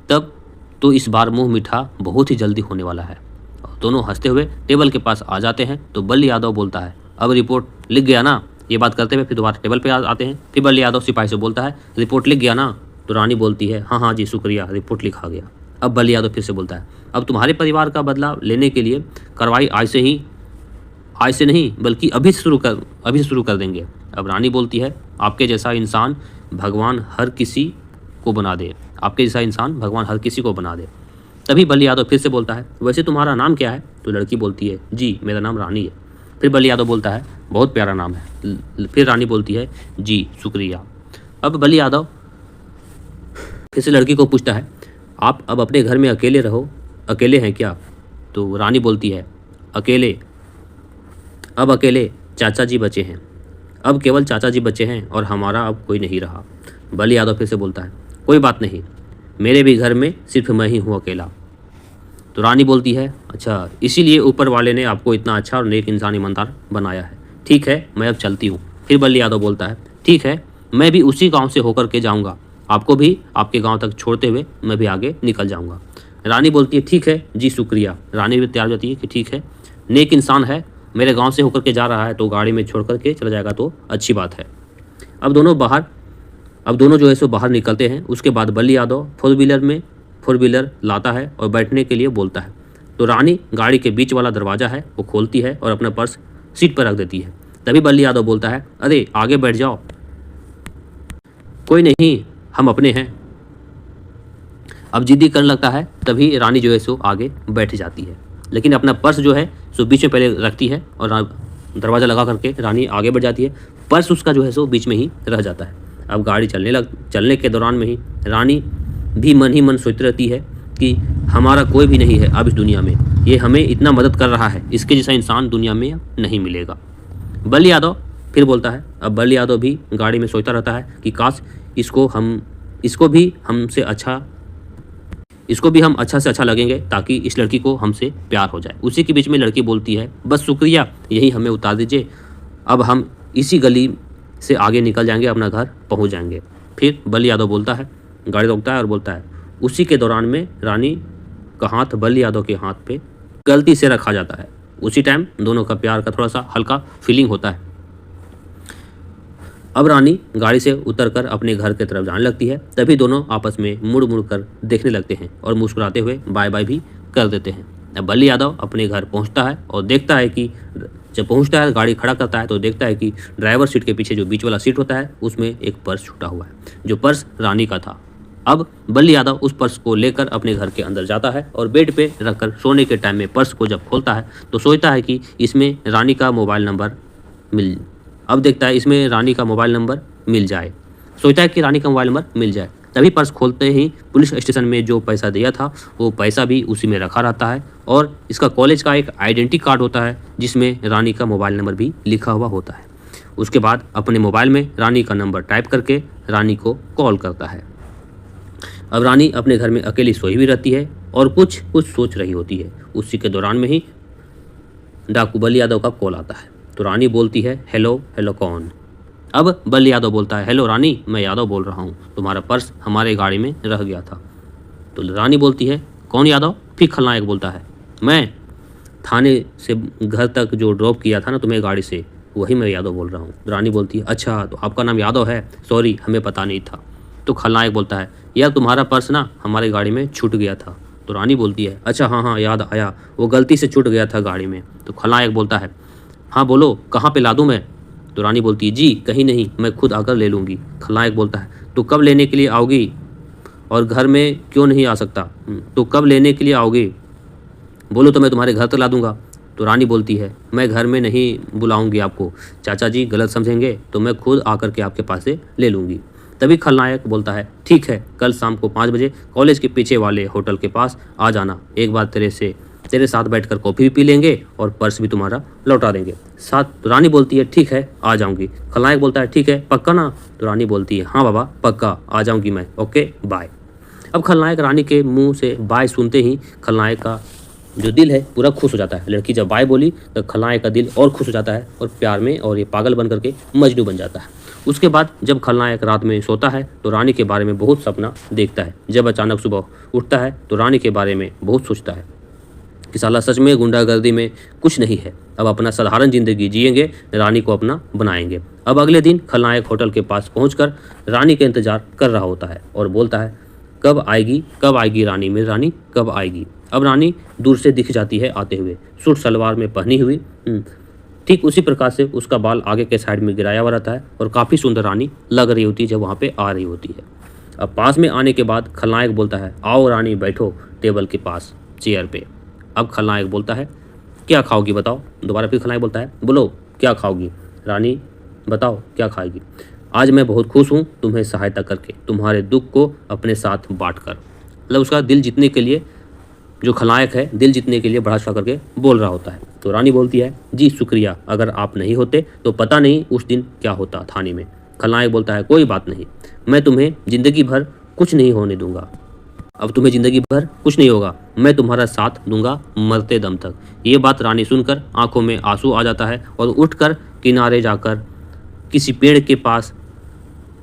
तब तो इस बार मुंह मीठा बहुत ही जल्दी होने वाला है। और दोनों हंसते हुए टेबल के पास आ जाते हैं तो बल्ली यादव बोलता है, अब रिपोर्ट लिख गया ना। ये बात करते हुए फिर दोबारा टेबल पे आते हैं। फिर बल्ली यादव सिपाही से बोलता है, रिपोर्ट लिख गया ना। तो रानी बोलती है, हाँ जी शुक्रिया, रिपोर्ट लिखा गया। अब बल्ली यादव फिर से बोलता है, अब तुम्हारे परिवार का बदला लेने के लिए कार्रवाई आज से नहीं बल्कि अभी से शुरू कर देंगे। अब रानी बोलती है, आपके जैसा इंसान भगवान हर किसी को बना दे। तभी बल्ली यादव फिर से बोलता है, वैसे तुम्हारा नाम क्या है। तो लड़की बोलती है, जी मेरा नाम रानी है। फिर बल्ली यादव बोलता है, बहुत प्यारा नाम है। फिर रानी बोलती है, जी शुक्रिया। अब बल्ली यादव फिर से लड़की को पूछता है, आप अब अपने घर में अकेले हैं क्या। तो रानी बोलती है, अकेले चाचा जी बचे हैं, अब केवल चाचा जी बचे हैं और हमारा अब कोई नहीं रहा। बल्ली यादव फिर से बोलता है, कोई बात नहीं, मेरे भी घर में सिर्फ मैं ही हूँ अकेला। तो रानी बोलती है, अच्छा इसीलिए ऊपर वाले ने आपको इतना अच्छा और नेक इंसान ईमानदार बनाया है। ठीक है मैं अब चलती हूँ। फिर बल्ली यादव बोलता है, ठीक है मैं भी उसी गांव से होकर के जाऊँगा, आपको भी आपके गांव तक छोड़ते हुए मैं भी आगे निकल जाऊँगा। रानी बोलती है ठीक है जी शुक्रिया। रानी भी तैयार हो जाती है कि ठीक है, नेक इंसान है, मेरे गांव से होकर के जा रहा है तो गाड़ी में छोड़ कर के चला जाएगा तो अच्छी बात है। अब दोनों जो है सो बाहर निकलते हैं। उसके बाद बल्ली यादव फोर व्हीलर लाता है और बैठने के लिए बोलता है। तो रानी गाड़ी के बीच वाला दरवाज़ा है वो खोलती है और अपना पर्स सीट पर रख देती है। तभी बल्ली यादव बोलता है अरे आगे बैठ जाओ, कोई नहीं हम अपने हैं। अब जिद्दी करने लगता है, तभी रानी जो है सो आगे बैठ जाती है, लेकिन अपना पर्स जो है सो बीच में पहले रखती है और दरवाज़ा लगा करके रानी आगे बढ़ जाती है। पर्स उसका जो है सो बीच में ही रह जाता है। अब गाड़ी चलने के दौरान में ही रानी भी मन ही मन सोचती रहती है कि हमारा कोई भी नहीं है अब इस दुनिया में, ये हमें इतना मदद कर रहा है, इसके जैसा इंसान दुनिया में नहीं मिलेगा। बल्ली यादव फिर बोलता है। अब बल्ली यादव भी गाड़ी में सोचता रहता है कि काश इसको भी हम अच्छा से अच्छा लगेंगे ताकि इस लड़की को हमसे प्यार हो जाए। उसी के बीच में लड़की बोलती है बस शुक्रिया, यही हमें उतार दीजिए, अब हम इसी गली से आगे निकल जाएंगे, अपना घर पहुंच जाएंगे। फिर बल्ली यादव बोलता है, गाड़ी रोकता है और बोलता है। उसी के दौरान में रानी का हाथ बल्ली यादव के हाथ पे गलती से रखा जाता है। उसी टाइम दोनों का प्यार का थोड़ा सा हल्का फीलिंग होता है। अब रानी गाड़ी से उतरकर अपने घर की तरफ जाने लगती है। तभी दोनों आपस में मुड़ मुड़ कर देखने लगते हैं और मुस्कुराते हुए बाय बाय भी कर देते हैं। अब बल्ली यादव अपने घर पहुंचता है और देखता है कि जब पहुंचता है गाड़ी खड़ा करता है तो देखता है कि ड्राइवर सीट के पीछे जो बीच वाला सीट होता है उसमें एक पर्स छूटा हुआ है, जो पर्स रानी का था। अब बल्ली यादव उस पर्स को लेकर अपने घर के अंदर जाता है और बेड पे रखकर सोने के टाइम में पर्स को जब खोलता है तो सोचता है कि इसमें रानी का मोबाइल नंबर मिल जाए। सोचता है कि रानी का मोबाइल नंबर मिल जाए। तभी पर्स खोलते ही पुलिस स्टेशन में जो पैसा दिया था वो पैसा भी उसी में रखा रहता है और इसका कॉलेज का एक आइडेंटिटी कार्ड होता है जिसमें रानी का मोबाइल नंबर भी लिखा हुआ होता है। उसके बाद अपने मोबाइल में रानी का नंबर टाइप करके रानी को कॉल करता है। अब रानी अपने घर में अकेली सोई भी रहती है और कुछ सोच रही होती है। उसी के दौरान में ही डाकू बल्ली यादव का कॉल आता है। तो रानी बोलती है हेलो कौन। अब बल्ली यादव बोलता है हेलो रानी, मैं यादव बोल रहा हूँ, तुम्हारा पर्स हमारे गाड़ी में रह गया था। तो रानी बोलती है कौन यादव। फिर खलनायक बोलता है मैं थाने से घर तक जो ड्रॉप किया था ना तुम्हें गाड़ी से, वही मैं यादव बोल रहा हूँ। रानी बोलती है अच्छा तो आपका नाम यादव है, सॉरी हमें पता नहीं था। तो खलनायक बोलता है यार तुम्हारा पर्स ना हमारे गाड़ी में छूट गया था। तो रानी बोलती है अच्छा हाँ याद आया, वो गलती से छूट गया था गाड़ी में। तो खलनायक बोलता है हाँ बोलो कहाँ पे ला दूँ मैं। तो रानी बोलती है जी कहीं नहीं, मैं खुद आकर ले लूँगी। खलनायक बोलता है तो कब लेने के लिए आओगी और घर में क्यों नहीं आ सकता, तो कब लेने के लिए आओगी, बोलो तो मैं तुम्हारे घर तक ला दूँगा। तो रानी बोलती है मैं घर में नहीं बुलाऊँगी आपको, चाचा जी गलत समझेंगे, तो मैं खुद आकर के आपके पास से ले लूँगी। तभी खलनायक बोलता है ठीक है, कल शाम को 5 बजे कॉलेज के पीछे वाले होटल के पास आ जाना, एक बार तेरे साथ बैठकर कॉफ़ी भी पी लेंगे और पर्स भी तुम्हारा लौटा देंगे साथ। तो रानी बोलती है ठीक है आ जाऊंगी। खलनायक बोलता है ठीक है पक्का ना। तो रानी बोलती है हाँ बाबा पक्का आ जाऊंगी मैं, ओके बाय। अब खलनायक रानी के मुंह से बाय सुनते ही खलनायक का जो दिल है पूरा खुश हो जाता है। लड़की जब बाय बोली तो खलनायक का दिल और खुश हो जाता है और प्यार में और ये पागल बन करके मजनू बन जाता है। उसके बाद जब खलनायक रात में सोता है तो रानी के बारे में बहुत सपना देखता है। जब अचानक सुबह उठता है तो रानी के बारे में बहुत सोचता है कि साला सच में गुंडागर्दी में कुछ नहीं है, अब अपना साधारण जिंदगी जिएंगे, रानी को अपना बनाएंगे। अब अगले दिन खलनायक होटल के पास पहुंचकर रानी का इंतजार कर रहा होता है और बोलता है कब आएगी रानी, मेरी रानी कब आएगी। अब रानी दूर से दिख जाती है आते हुए, सूट सलवार में पहनी हुई। ठीक उसी प्रकार से उसका बाल आगे के साइड में गिराया हुआ रहता है और काफ़ी सुंदर रानी लग रही होती है जब वहाँ पे आ रही होती है। अब पास में आने के बाद खलनायक बोलता है आओ रानी बैठो टेबल के पास चेयर पे। अब खलनायक बोलता है क्या खाओगी बताओ। दोबारा फिर खलनायक बोलता है बोलो क्या खाओगी। रानी बताओ क्या खाएगी। आज मैं बहुत खुश हूँ तुम्हें सहायता करके, तुम्हारे दुख को अपने साथ बांट कर। मतलब उसका दिल जीतने के लिए, जो खलनायक है दिल जीतने के लिए बड़ा चढ़ा करके बोल रहा होता है। तो रानी बोलती है जी शुक्रिया, अगर आप नहीं होते तो पता नहीं उस दिन क्या होता थाने में। खलनायक बोलता है कोई बात नहीं, मैं तुम्हें ज़िंदगी भर कुछ नहीं होने दूंगा। अब तुम्हें ज़िंदगी भर कुछ नहीं होगा, मैं तुम्हारा साथ दूंगा मरते दम तक। ये बात रानी सुनकर आंखों में आंसू आ जाता है और उठकर किनारे जाकर किसी पेड़ के पास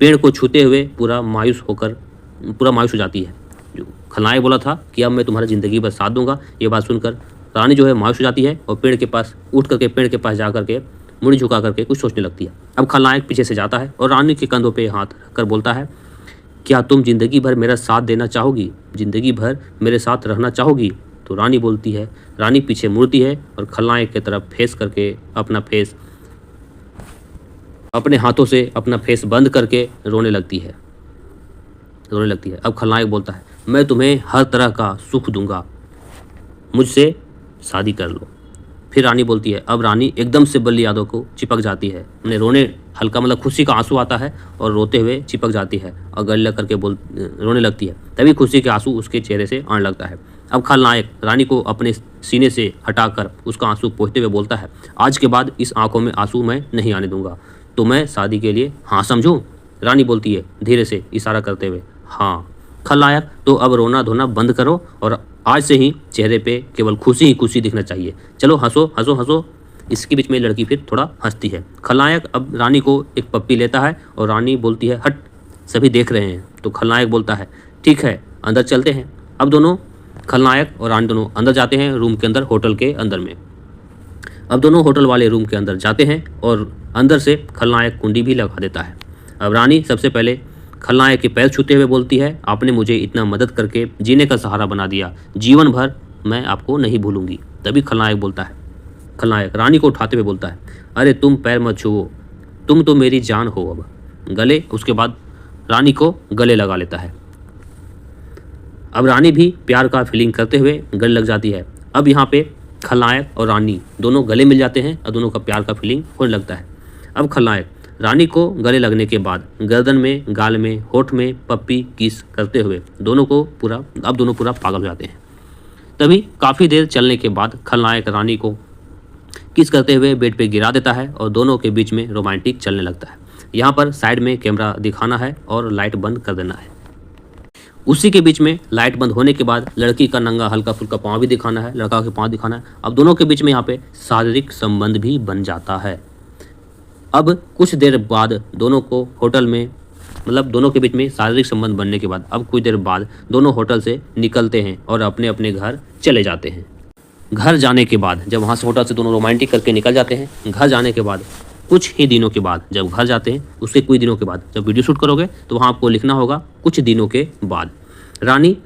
पेड़ को छूते हुए पूरा मायूस हो जाती है। जो खलनायक बोला था कि अब मैं तुम्हारी ज़िंदगी भर साथ दूंगा। ये बात सुनकर रानी जो है मायूस हो जाती है और पेड़ के पास उठ करके पेड़ के पास जा करके मुड़ी झुका करके कुछ सोचने लगती है। अब खलनायक पीछे से जाता है और रानी के कंधों पे हाथ रखकर बोलता है, क्या तुम ज़िंदगी भर मेरा साथ देना चाहोगी, ज़िंदगी भर मेरे साथ रहना चाहोगी? तो रानी बोलती है, रानी पीछे मुड़ती है और खलनायक की तरफ फेस करके अपने हाथों से अपना फेस बंद करके रोने लगती है। अब खलनायक बोलता है, मैं तुम्हें हर तरह का सुख दूंगा, मुझसे शादी कर लो। फिर रानी बोलती है, अब रानी एकदम से बल्ली यादव को चिपक जाती है। उन्हें रोने हल्का मतलब खुशी का आंसू आता है और रोते हुए चिपक जाती है और गले लग करके रोने लगती है। तभी खुशी के आंसू उसके चेहरे से आने लगता है। अब खलनायक रानी को अपने सीने से हटाकर उसका आंसू पोंछते हुए बोलता है, आज के बाद इस आंखों में आंसू मैं नहीं आने दूंगा, तो मैं शादी के लिए हाँ समझूं? रानी बोलती है धीरे से इशारा करते हुए, हाँ। खलनायक, तो अब रोना धोना बंद करो और आज से ही चेहरे पे केवल खुशी ही खुशी दिखना चाहिए। चलो हंसो हंसो हंसो। इसके बीच में लड़की फिर थोड़ा हंसती है। खलनायक अब रानी को एक पप्पी लेता है और रानी बोलती है, हट, सभी देख रहे हैं। तो खलनायक बोलता है, ठीक है, अंदर चलते हैं। अब दोनों खलनायक और रानी दोनों अंदर जाते हैं रूम के अंदर, होटल के अंदर में। अब दोनों होटल वाले रूम के अंदर जाते हैं और अंदर से खलनायक कुंडी भी लगा देता है। अब रानी सबसे पहले खलनायक के पैर छूते हुए बोलती है, आपने मुझे इतना मदद करके जीने का सहारा बना दिया, जीवन भर मैं आपको नहीं भूलूंगी। तभी खलनायक रानी को उठाते हुए बोलता है, अरे तुम पैर मत छुओ, तुम तो मेरी जान हो। अब गले, उसके बाद रानी को गले लगा लेता है। अब रानी भी प्यार का फीलिंग करते हुए गले लग जाती है। अब यहाँ पे खलनायक और रानी दोनों गले मिल जाते हैं और दोनों का प्यार का फीलिंग होने लगता है। अब खलनायक रानी को गले लगने के बाद गर्दन में, गाल में, होठ में पप्पी किस करते हुए दोनों पूरा पागल हो जाते हैं। तभी काफ़ी देर चलने के बाद खलनायक रानी को किस करते हुए बेड पे गिरा देता है और दोनों के बीच में रोमांटिक चलने लगता है। यहाँ पर साइड में कैमरा दिखाना है और लाइट बंद कर देना है। उसी के बीच में लाइट बंद होने के बाद लड़की का नंगा हल्का फुल्का पाँव भी दिखाना है, लड़का के पाँव दिखाना है। अब दोनों के बीच में यहाँ पे शारीरिक संबंध भी बन जाता है। अब कुछ देर बाद दोनों के बीच में शारीरिक संबंध बनने के बाद अब कुछ देर बाद दोनों होटल से निकलते हैं और अपने अपने घर चले जाते हैं। घर जाने के बाद जब वहाँ से होटल से दोनों रोमांटिक करके निकल जाते हैं, घर जाने के बाद कुछ ही दिनों के बाद जब घर जाते हैं, उसके कुछ दिनों के बाद जब वीडियो शूट करोगे तो वहाँ आपको लिखना होगा कुछ दिनों के बाद। रानी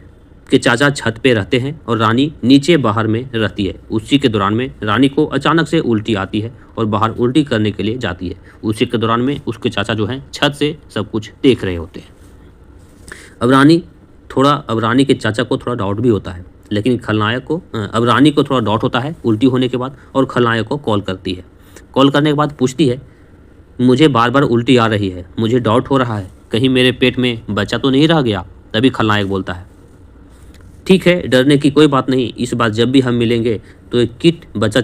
के चाचा छत पे रहते हैं और रानी नीचे बाहर में रहती है। उसी के दौरान में रानी को अचानक से उल्टी आती है और बाहर उल्टी करने के लिए जाती है। उसी के दौरान में उसके चाचा जो हैं छत से सब कुछ देख रहे होते हैं। अब रानी के चाचा को थोड़ा डाउट भी होता है, लेकिन रानी को थोड़ा डाउट होता है उल्टी होने के बाद और खलनायक को कॉल करती है। कॉल करने के बाद पूछती है, मुझे बार बार उल्टी आ रही है, मुझे डाउट हो रहा है, कहीं मेरे पेट में बच्चा तो नहीं रह गया? तभी खलनायक बोलता है, ठीक है, डरने की कोई बात नहीं, इस बार जब भी हम मिलेंगे तो एक किट बच्चा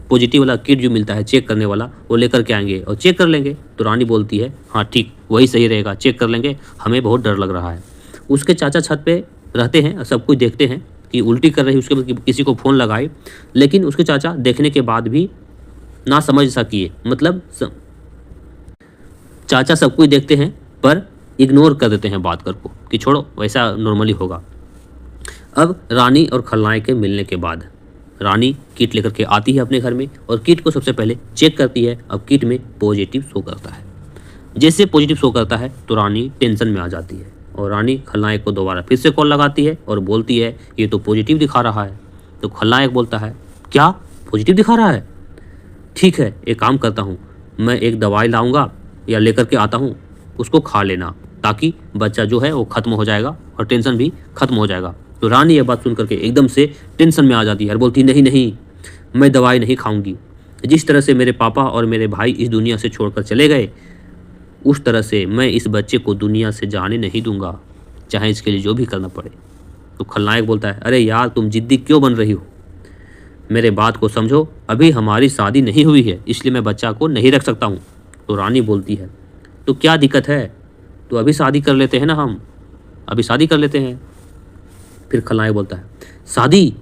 पॉजिटिव वाला किट जो मिलता है चेक करने वाला, वो लेकर के आएंगे और चेक कर लेंगे। तो रानी बोलती है, हाँ ठीक, वही सही रहेगा, चेक कर लेंगे, हमें बहुत डर लग रहा है। उसके चाचा छत पे रहते हैं, सब कुछ देखते हैं कि उल्टी कर रही है। उसके बाद किसी को फ़ोन लगाए, लेकिन उसके चाचा देखने के बाद भी ना समझ सा किए, मतलब चाचा सब कुछ देखते हैं पर इग्नोर कर देते हैं बात को कि छोड़ो, वैसा नॉर्मली होगा। अब रानी और खलनायक के मिलने के बाद रानी किट लेकर के आती है अपने घर में और किट को सबसे पहले चेक करती है। अब किट में पॉजिटिव शो करता है। जैसे पॉजिटिव शो करता है तो रानी टेंशन में आ जाती है और रानी खलनायक को दोबारा फिर से कॉल लगाती है और बोलती है, ये तो पॉजिटिव दिखा रहा है। तो खलनायक बोलता है, क्या पॉजिटिव दिखा रहा है? ठीक है, एक काम करता हूँ, मैं एक दवाई लाऊंगा या लेकर के आता हूँ, उसको खा लेना, ताकि बच्चा जो है वो ख़त्म हो जाएगा और टेंशन भी ख़त्म हो जाएगा। तो रानी ये बात सुन करके एकदम से टेंशन में आ जाती है और बोलती, नहीं, मैं दवाई नहीं खाऊंगी। जिस तरह से मेरे पापा और मेरे भाई इस दुनिया से छोड़कर चले गए, उस तरह से मैं इस बच्चे को दुनिया से जाने नहीं दूंगा, चाहे इसके लिए जो भी करना पड़े। तो खलनायक बोलता है, अरे यार, तुम जिद्दी क्यों बन रही हो? मेरे बात को समझो, अभी हमारी शादी नहीं हुई है, इसलिए मैं बच्चा को नहीं रख सकता हूँ। तो रानी बोलती है, तो क्या दिक्कत है, तो अभी शादी कर लेते हैं ना, हम अभी शादी कर लेते हैं। फिर खलनायक बोलता है, शादी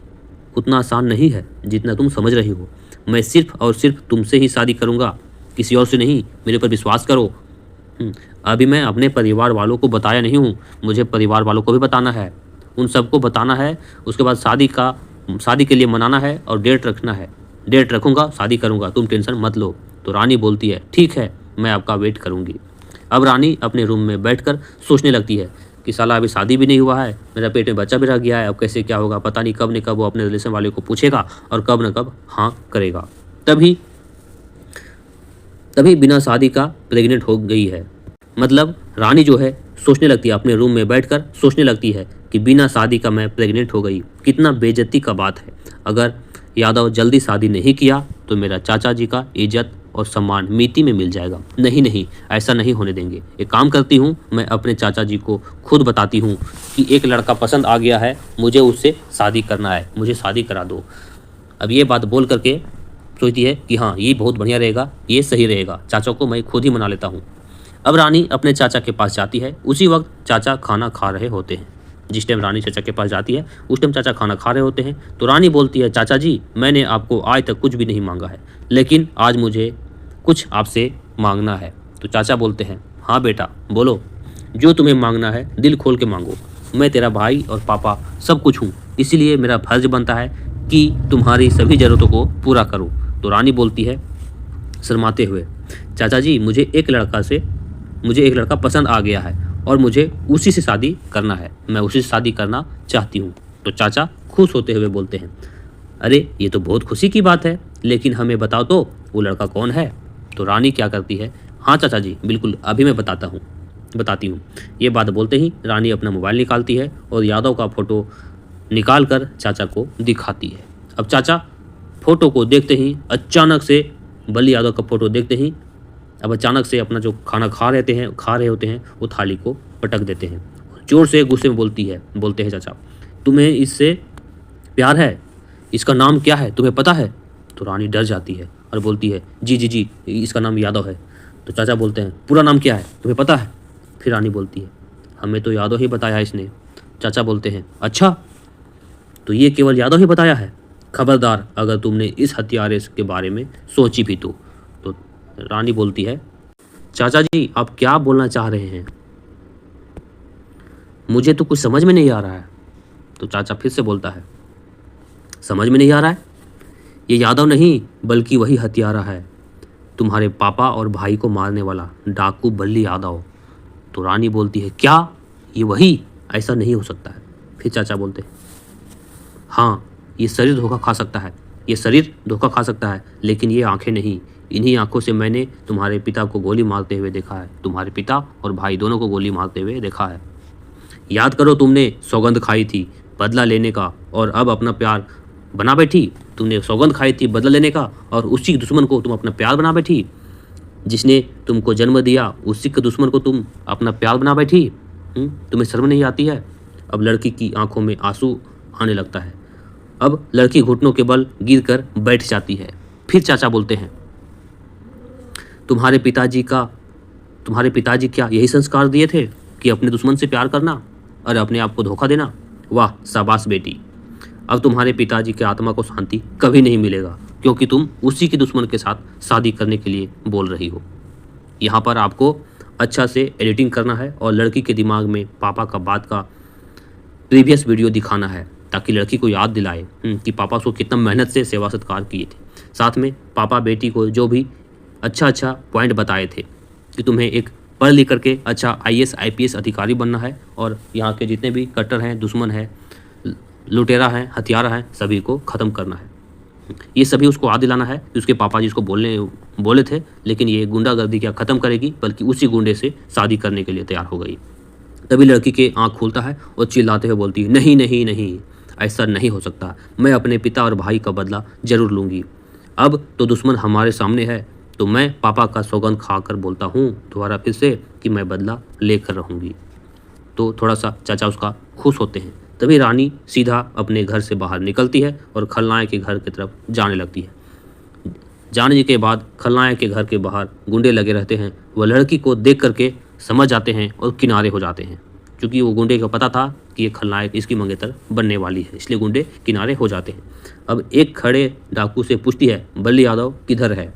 उतना आसान नहीं है जितना तुम समझ रही हो। मैं सिर्फ और सिर्फ तुमसे ही शादी करूँगा, किसी और से नहीं, मेरे पर विश्वास करो। अभी मैं अपने परिवार वालों को बताया नहीं हूँ, मुझे परिवार वालों को भी बताना है। उन सबको बताना है। उसके बाद शादी के लिए मनाना है और डेट रखना है। डेट रखूँगा, शादी करूँगा, तुम टेंशन मत लो। तो रानी बोलती है ठीक है, मैं आपका वेट करूँगी। अब रानी अपने रूम में बैठकर सोचने लगती है कि साला अभी शादी भी नहीं हुआ है, मेरा पेट में बच्चा भी रह गया है, अब कैसे क्या होगा, पता नहीं कब न कब वो अपने रिलेशन वाले को पूछेगा और कब न कब हाँ करेगा। तभी बिना शादी का प्रेग्नेंट हो गई है। मतलब रानी जो है सोचने लगती है, अपने रूम में बैठकर सोचने लगती है कि बिना शादी का मैं प्रेग्नेंट हो गई। कितना बेइज्जती का बात है। अगर यादव जल्दी शादी नहीं किया तो मेरा चाचा जी का इज्जत और सम्मान मिट्टी में मिल जाएगा। नहीं नहीं, ऐसा नहीं होने देंगे। एक काम करती हूँ, मैं अपने चाचा जी को खुद बताती हूँ कि एक लड़का पसंद आ गया है, मुझे उससे शादी करना है, मुझे शादी करा दो। अब ये बात बोल करके सोचती है कि हाँ ये बहुत बढ़िया रहेगा, ये सही रहेगा, चाचा को मैं खुद ही मना लेता हूँ। अब रानी अपने चाचा के पास जाती है। उसी वक्त चाचा खाना खा रहे होते हैं। जिस टाइम रानी चाचा के पास जाती है उस टाइम चाचा खाना खा रहे होते हैं। तो रानी बोलती है चाचा जी, मैंने आपको आज तक कुछ भी नहीं मांगा है, लेकिन आज मुझे कुछ आपसे मांगना है। तो चाचा बोलते हैं हाँ बेटा बोलो, जो तुम्हें मांगना है दिल खोल के मांगो। मैं तेरा भाई और पापा सब कुछ हूँ, इसीलिए मेरा फर्ज बनता है कि तुम्हारी सभी ज़रूरतों को पूरा करूँ। तो रानी बोलती है शर्माते हुए, चाचा जी मुझे एक लड़का पसंद आ गया है और मुझे उसी से शादी करना है, मैं उसी से शादी करना चाहती हूँ। तो चाचा खुश होते हुए बोलते हैं अरे ये तो बहुत खुशी की बात है, लेकिन हमें बताओ तो वो लड़का कौन है। तो रानी क्या करती है, हाँ चाचा जी बिल्कुल, अभी मैं बताती हूँ। ये बात बोलते ही रानी अपना मोबाइल निकालती है और यादव का फ़ोटो निकाल कर चाचा को दिखाती है। अब चाचा फ़ोटो को देखते ही अचानक से, बल्ली यादव का फ़ोटो देखते ही अब अचानक से अपना जो खाना खा रहे होते हैं वो थाली को पटक देते हैं। जोर से गुस्से में बोलते हैं चाचा तुम्हें इससे प्यार है, इसका नाम क्या है तुम्हें पता है। तो रानी डर जाती है और बोलती है जी इसका नाम यादव है। तो चाचा बोलते हैं पूरा नाम क्या है तुम्हें पता है। फिर रानी बोलती है हमें तो यादव ही बताया है इसने। चाचा बोलते हैं अच्छा, तो ये केवल यादव ही बताया है, खबरदार अगर तुमने इस हत्यारे के बारे में सोची भी तो रानी बोलती है चाचा जी आप क्या बोलना चाह रहे हैं, मुझे तो कुछ समझ में नहीं आ रहा है। तो चाचा फिर से बोलता है समझ में नहीं आ रहा है, ये यादव नहीं बल्कि वही हत्यारा है, तुम्हारे पापा और भाई को मारने वाला डाकू बल्ली यादव। तो रानी बोलती है क्या, ये वही, ऐसा नहीं हो सकता है। फिर चाचा बोलते हैं हाँ ये शरीर धोखा खा सकता है, लेकिन ये आंखें नहीं। इन्हीं आंखों से मैंने तुम्हारे पिता को गोली मारते हुए देखा है, तुम्हारे पिता और भाई दोनों को गोली मारते हुए देखा है। याद करो तुमने सौगंध खाई थी बदला लेने का और अब अपना प्यार बना बैठी। तुमने सौगंध खाई थी बदला लेने का और उसी दुश्मन को तुम अपना प्यार बना बैठी। जिसने तुमको जन्म दिया उसी के दुश्मन को तुम अपना प्यार बना बैठी। तुम्हें शर्म नहीं आती है। अब लड़की की आंखों में आंसू आने लगता है। अब लड़की घुटनों के बल गिरकर बैठ जाती है। फिर चाचा बोलते हैं तुम्हारे पिताजी क्या यही संस्कार दिए थे कि अपने दुश्मन से प्यार करना और अपने आप को धोखा देना। वाह शाबाश बेटी, अब तुम्हारे पिताजी की आत्मा को शांति कभी नहीं मिलेगा, क्योंकि तुम उसी के दुश्मन के साथ शादी करने के लिए बोल रही हो। यहाँ पर आपको अच्छा से एडिटिंग करना है और लड़की के दिमाग में पापा का बात का प्रीवियस वीडियो दिखाना है, ताकि लड़की को याद दिलाए कि पापा उसको कितना मेहनत से सेवा सत्कार किए थे। साथ में पापा बेटी को जो भी अच्छा पॉइंट बताए थे कि तुम्हें एक पढ़ लिख करके अच्छा IAS IPS अधिकारी बनना है और यहाँ के जितने भी कट्टर हैं, दुश्मन हैं, लुटेरा हैं, हथियारा हैं, सभी को ख़त्म करना है। ये सभी उसको याद दिलाना है कि उसके पापा जी उसको बोले थे, लेकिन ये गुंडागर्दी क्या ख़त्म करेगी, बल्कि उसी गुंडे से शादी करने के लिए तैयार हो गई। तभी लड़की के आँख खुलता है और चिल्लाते हुए बोलती है नहीं नहीं नहीं, ऐसा नहीं हो सकता, मैं अपने पिता और भाई का बदला जरूर लूँगी। अब तो दुश्मन हमारे सामने है, तो मैं पापा का सौगंध खाकर बोलता हूँ दोबारा फिर से कि मैं बदला लेकर रहूँगी। तो थोड़ा सा चाचा उसका खुश होते हैं। तभी रानी सीधा अपने घर से बाहर निकलती है और खलनायक के घर की तरफ जाने लगती है। जाने के बाद खलनायक के घर के बाहर गुंडे लगे रहते हैं। वह लड़की को देख करके समझ जाते हैं और किनारे हो जाते हैं, क्योंकि वो गुंडे को पता था कि ये खलनायक इसकी मंगेतर बनने वाली है, इसलिए गुंडे किनारे हो जाते हैं। अब एक खड़े डाकू से पूछती है बल्ली यादव किधर है।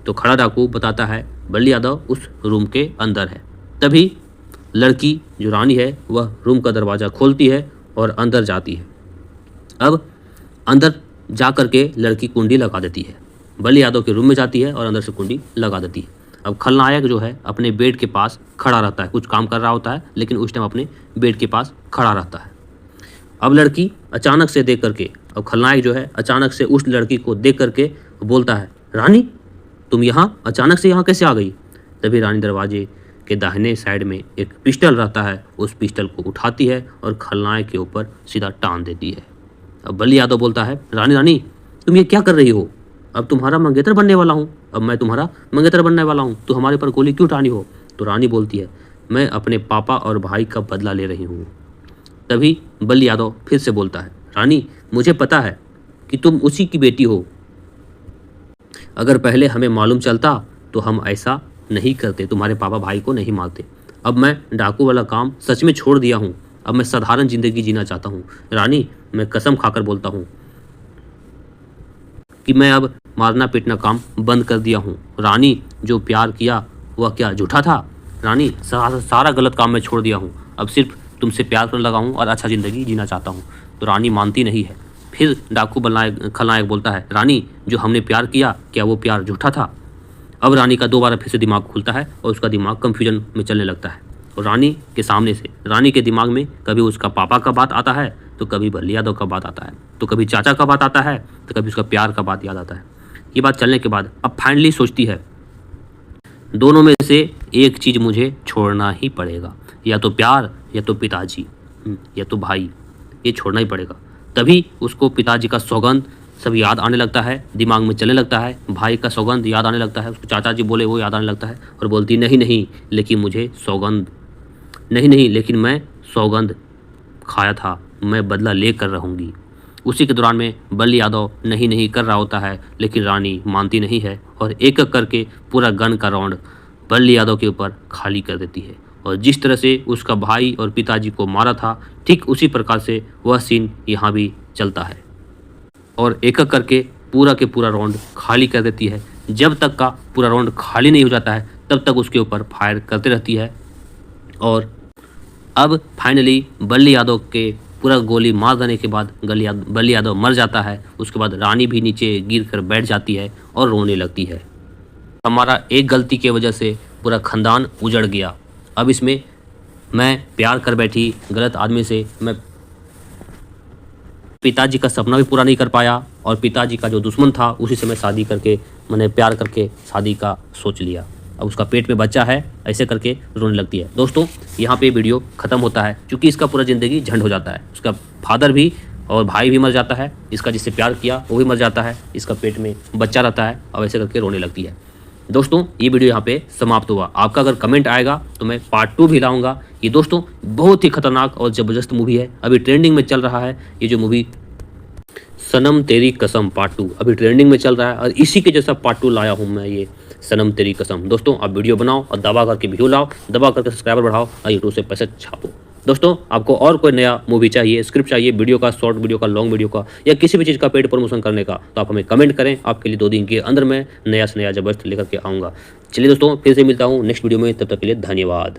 तो खड़ा डाकू बताता है बल्ली यादव उस रूम के अंदर है। तभी लड़की जो रानी है वह रूम का दरवाज़ा खोलती है और अंदर जाती है। अब अंदर जा कर के लड़की कुंडी लगा देती है। बल्ली यादव के रूम में जाती है और अंदर से कुंडी लगा देती है। अब खलनायक जो है अपने बेड के पास खड़ा रहता है, कुछ काम कर रहा होता है लेकिन उस टाइम अपने बेड के पास खड़ा रहता है। अब लड़की अचानक से देख करके, अब खलनायक जो है अचानक से उस लड़की को देख करके बोलता है, रानी तुम यहाँ अचानक से यहाँ कैसे आ गई? तभी रानी दरवाजे के दाहिने साइड में एक पिस्टल रहता है, उस पिस्टल को उठाती है और खलनायक के ऊपर सीधा टान देती है। अब बल्ली यादव बोलता है, रानी रानी तुम ये क्या कर रही हो? अब तुम्हारा मंगेतर बनने वाला हूँ, अब मैं तुम्हारा मंगेतर बनने वाला हूँ, तो हमारे पर गोली क्यों टानी हो? तो रानी बोलती है, मैं अपने पापा और भाई का बदला ले रही हूँ। तभी बल्ली यादव फिर से बोलता है, रानी मुझे पता है कि तुम उसी की बेटी हो, अगर पहले हमें मालूम चलता तो हम ऐसा नहीं करते, तुम्हारे पापा भाई को नहीं मारते। अब मैं डाकू वाला काम सच में छोड़ दिया हूँ, अब मैं साधारण जिंदगी जीना चाहता हूँ। रानी मैं कसम खाकर बोलता हूँ कि मैं अब मारना पीटना काम बंद कर दिया हूँ। रानी जो प्यार किया वह क्या झूठा था? रानी सारा गलत काम मैं छोड़ दिया हूँ, अब सिर्फ तुमसे प्यार करने लगा हूँ और अच्छा ज़िंदगी जीना चाहता हूँ। तो रानी मानती नहीं है। फिर डाकू खलनायक बोलता है, रानी जो हमने प्यार किया क्या वो प्यार झूठा था? अब रानी का दोबारा फिर से दिमाग खुलता है और उसका दिमाग कन्फ्यूजन में चलने लगता है। और रानी के सामने से रानी के दिमाग में कभी उसका पापा का बात आता है, तो कभी बल्ली यादव का बात आता है, तो कभी चाचा का बात आता है, तो कभी उसका प्यार का बात याद आता है। ये बात चलने के बाद अब फाइनली सोचती है, दोनों में से एक चीज़ मुझे छोड़ना ही पड़ेगा, या तो प्यार या तो पिताजी या तो भाई, ये छोड़ना ही पड़ेगा। तभी उसको पिताजी का सौगंध सब याद आने लगता है, दिमाग में चलने लगता है, भाई का सौगंध याद आने लगता है, उसको चाचा जी बोले वो याद आने लगता है और बोलती नहीं नहीं लेकिन मुझे सौगंध नहीं लेकिन मैं सौगंध खाया था, मैं बदला लेकर रहूँगी। उसी के दौरान में बल्ली यादव नहीं कर रहा होता है लेकिन रानी मानती नहीं है और एक एक करके पूरा गन का राउंड बल्ली यादव के ऊपर खाली कर देती है। और जिस तरह से उसका भाई और पिताजी को मारा था ठीक उसी प्रकार से वह सीन यहाँ भी चलता है और एक एक करके पूरा के पूरा राउंड खाली कर देती है। जब तक का पूरा राउंड खाली नहीं हो जाता है तब तक उसके ऊपर फायर करते रहती है। और अब फाइनली बल्ली यादव के पूरा गोली मार देने के बाद बल्ली यादव मर जाता है। उसके बाद रानी भी नीचे गिर कर बैठ जाती है और रोने लगती है। हमारा एक गलती की वजह से पूरा खानदान उजड़ गया, अब इसमें मैं प्यार कर बैठी गलत आदमी से, मैं पिताजी का सपना भी पूरा नहीं कर पाया और पिताजी का जो दुश्मन था उसी से मैं शादी करके, मैंने प्यार करके शादी का सोच लिया। अब उसका पेट में बच्चा है, ऐसे करके रोने लगती है। दोस्तों यहाँ पे वीडियो ख़त्म होता है क्योंकि इसका पूरा ज़िंदगी झंड हो जाता है। उसका फादर भी और भाई भी मर जाता है, इसका जिससे प्यार किया वो भी मर जाता है, इसका पेट में बच्चा रहता है, अब ऐसे करके रोने लगती है। दोस्तों ये वीडियो यहाँ पे समाप्त हुआ। आपका अगर कमेंट आएगा तो मैं पार्ट 2 भी लाऊंगा। ये दोस्तों बहुत ही खतरनाक और ज़बरदस्त मूवी है, अभी ट्रेंडिंग में चल रहा है। ये जो मूवी सनम तेरी कसम पार्ट 2 अभी ट्रेंडिंग में चल रहा है और इसी के जैसा पार्ट 2 लाया हूँ मैं, ये सनम तेरी कसम। दोस्तों आप वीडियो बनाओ और दबा करके व्यू लाओ, दबा करके सब्सक्राइबर बढ़ाओ और यूट्यूब से पैसे छापो। दोस्तों आपको और कोई नया मूवी चाहिए, स्क्रिप्ट चाहिए, वीडियो का, शॉर्ट वीडियो का, लॉन्ग वीडियो का या किसी भी चीज़ का पेड प्रमोशन करने का, तो आप हमें कमेंट करें। आपके लिए 2 दिन के अंदर मैं नया से नया जबरदस्त लेकर के आऊँगा। चलिए दोस्तों फिर से मिलता हूँ नेक्स्ट वीडियो में, तब तक के लिए धन्यवाद।